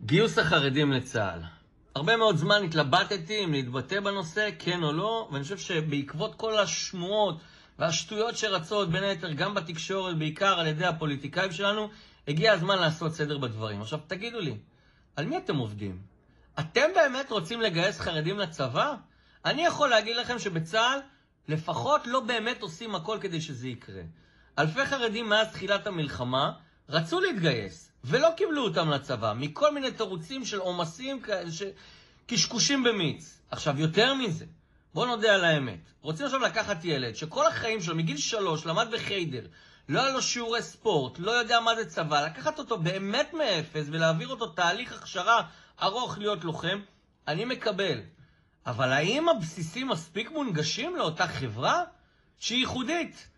גיוס החרדים לצה"ל. הרבה מאוד זמן התלבטתי אם להתבטא בנושא, כן או לא, ואני חושב שבעקבות כל השמועות והשטויות שרצות, בין היתר גם בתקשורת, בעיקר על ידי הפוליטיקאים שלנו, הגיע הזמן לעשות סדר בדברים. עכשיו תגידו לי, על מי אתם עובדים? אתם באמת רוצים לגייס חרדים לצבא? אני יכול להגיד לכם שבצה"ל לפחות לא באמת עושים הכל כדי שזה יקרה. אלפי חרדים מאז תחילת המלחמה רצו להתגייס, ולא קיבלו אותם לצבא, מכל מיני תירוצים של עומסים קשקושים במיץ. עכשיו, יותר מזה, בואו נודה על האמת. רוצים עכשיו לקחת ילד שכל החיים שלו, מגיל 3, למד בחיידר, לא היה לו שיעורי ספורט, לא יודע מה זה צבא, לקחת אותו באמת מאפס ולהעביר אותו תהליך הכשרה ארוך להיות לוחם, אני מקבל. אבל האם הבסיסים מספיק מונגשים לאותה חברה שהיא ייחודית?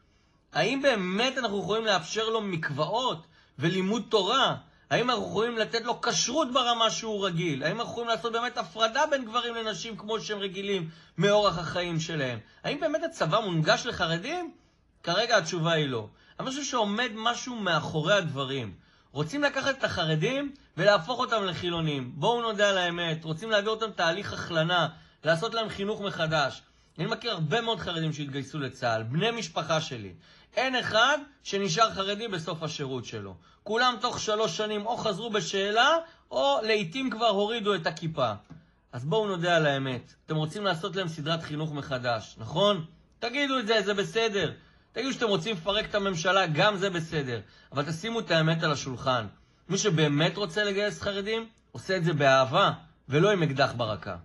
האם באמת אנחנו יכולים לאפשר לו מקוואות ולימוד תורה? האם אנחנו יכולים לתת לו כשרות ברמה שהוא רגיל? האם אנחנו יכולים לעשות באמת הפרדה בין גברים לנשים כמו שהם רגילים מאורח החיים שלהם? האם באמת הצבא מונגש לחרדים? כרגע התשובה היא לא. אני חושב שעומד משהו מאחורי הדברים. רוצים לקחת את החרדים ולהפוך אותם לחילונים. בואו נודה על האמת. רוצים להעביר אותם תהליך החלנה, לעשות להם חינוך מחדש. אני מכיר הרבה מאוד חרדים שהתגייסו לצה"ל, בני משפחה שלי. אין אחד שנשאר חרדי בסוף השירות שלו. כולם תוך 3 שנים או חזרו בשאלה, או לעתים כבר הורידו את הכיפה. אז בואו נודה על האמת. אתם רוצים לעשות להם סדרת חינוך מחדש, נכון? תגידו את זה, זה בסדר. תגידו שאתם רוצים לפרק את הממשלה, גם זה בסדר. אבל תשימו את האמת על השולחן. מי שבאמת רוצה לגייס חרדים, עושה את זה באהבה, ולא עם אקדח ברקה.